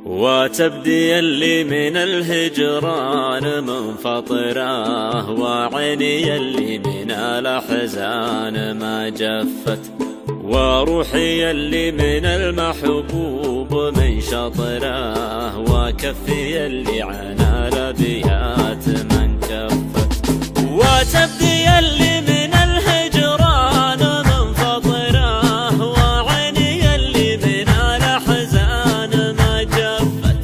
وتبدي اللي من الهجران منفطره، وعيني اللي من الأحزان ما جفت، وروحي اللي من المحبوب من شطره، وكفي اللي عن الأبيات من كفت. وتبدي اللي من الهجران منفطره، وعيني اللي من الأحزان ما جفت،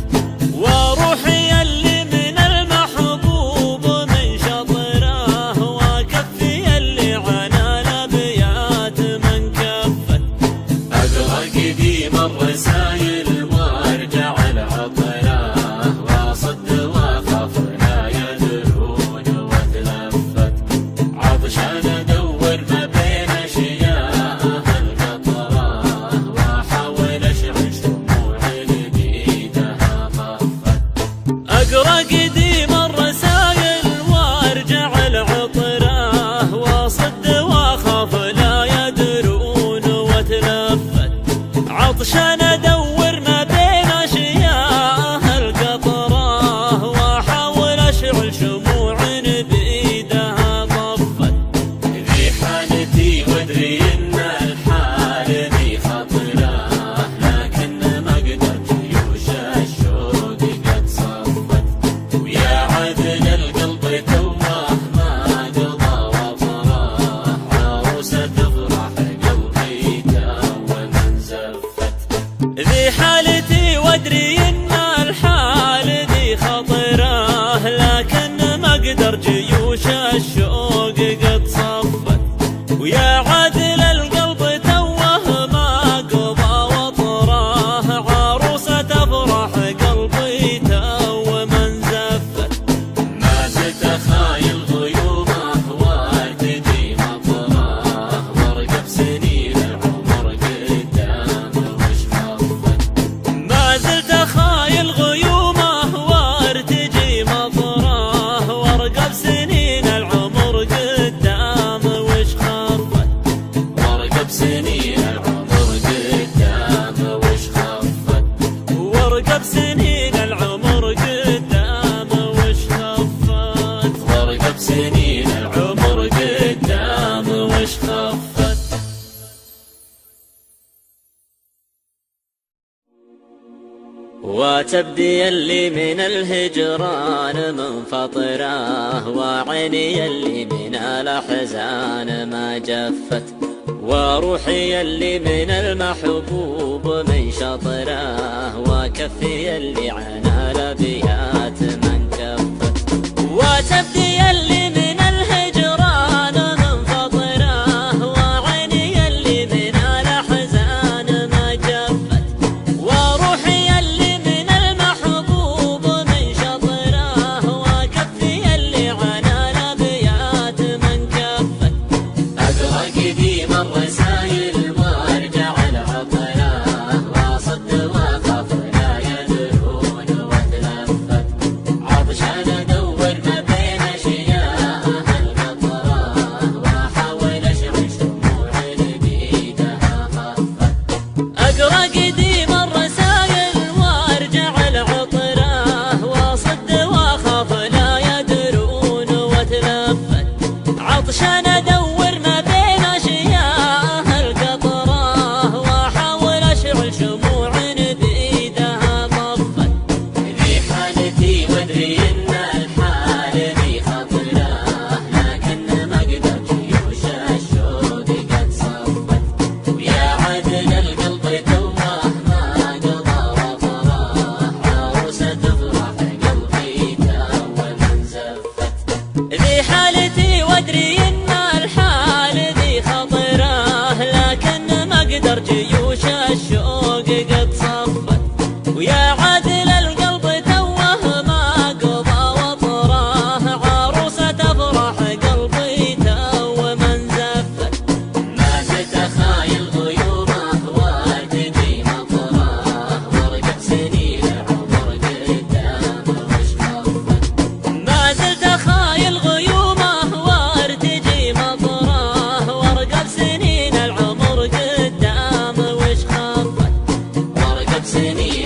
وروحي اللي من المحبوب من شطره، وكفي اللي عن الأبيات من كفت. أقرأ قديم الرسايل وارجع العطره، واصد واخاف لا يدرون واتلفت، عطشان ادور ما بين اشياء القطره، واحاول اشعل شموع بيدها خفت. أقرأ قديم الرسايل وارجع العطره، واصد واخاف لا يدرون واتلفت، عطشان ادور ما بين اشياء القطره، واحاول اشعل شموع بايدها طفت. ذي حالتي وادري ان الحال ذي خطره، لكن ما قدرت جيوش الشوق قد صفت، ويا عذل القلب توه ما قضى وطره، عروسه تفرح قلبي تو من زفت. ذي حالتي وادري ان الحال ذي خطره، لكن ما اقدر جيوش الشوق قد صفت، ويا عادل القلب توه ما قضى وطره، عروسه تفرح قلبي تو من زفت. ما زلت اخايل غيومه وارتدي مطره، وارقب سنين العمر قدام وش خفت. ما زلت خايل غيومه وارتجي مطره، وارقب سنين العمر قدام وش خفت. وارقب سنين العمر قدام وش خفت. وارقب سنين العمر قدام وش خفت. وارقب سنين العمر قدام وش خفت. وتبدي اللي من الهجران منفطره، وعيني اللي من الأحزان ما جفت، وروحي اللي من المحبوب من شطره، وكفي اللي عن الأبيات من كفت. وتبدي اللي من الهجران منفطره، وعيني اللي من الأحزان ما جفت، وروحي اللي من المحبوب من شطره، وكفي اللي عن الأبيات من كفت. أقرأ قديم الرسايل وارجع العطره، واصد واخاف لا يدرون واتلفت، عطشان ادور ما بين اشياء القطره، واحاول اشعل شموع بيدها خفت. أقرأ قديم الرسايل وارجع العطره، واصد واخاف لا يدرون واتلفت، عطشان ادور ما بين اشياء القطره، واحاول اشعل شموع بايدها طفت. ذي حالتي وادري ان الحال ذي خطره، لكن ما قدرت جيوش الشوق قد صفت، ويا عدل القلب توه ما قضى وطره، عروسه تفرح قلبي تو من زفت. ذي حالتي وادري ان الحال ذي خطره، لكن ما اقدر جيوش الشوق قد صفت، ويا عادل القلب توه ما قضى وطره، عروسه تفرح قلبي تو من زفت. ما زلت اخايل غيومه وارتدي مطره، وارقب سنين العمر قدام وش خفت. ما زلت خايل غيومه وارتجي مطره، وارقب سنين العمر قدام وش خفت. وارقب سنين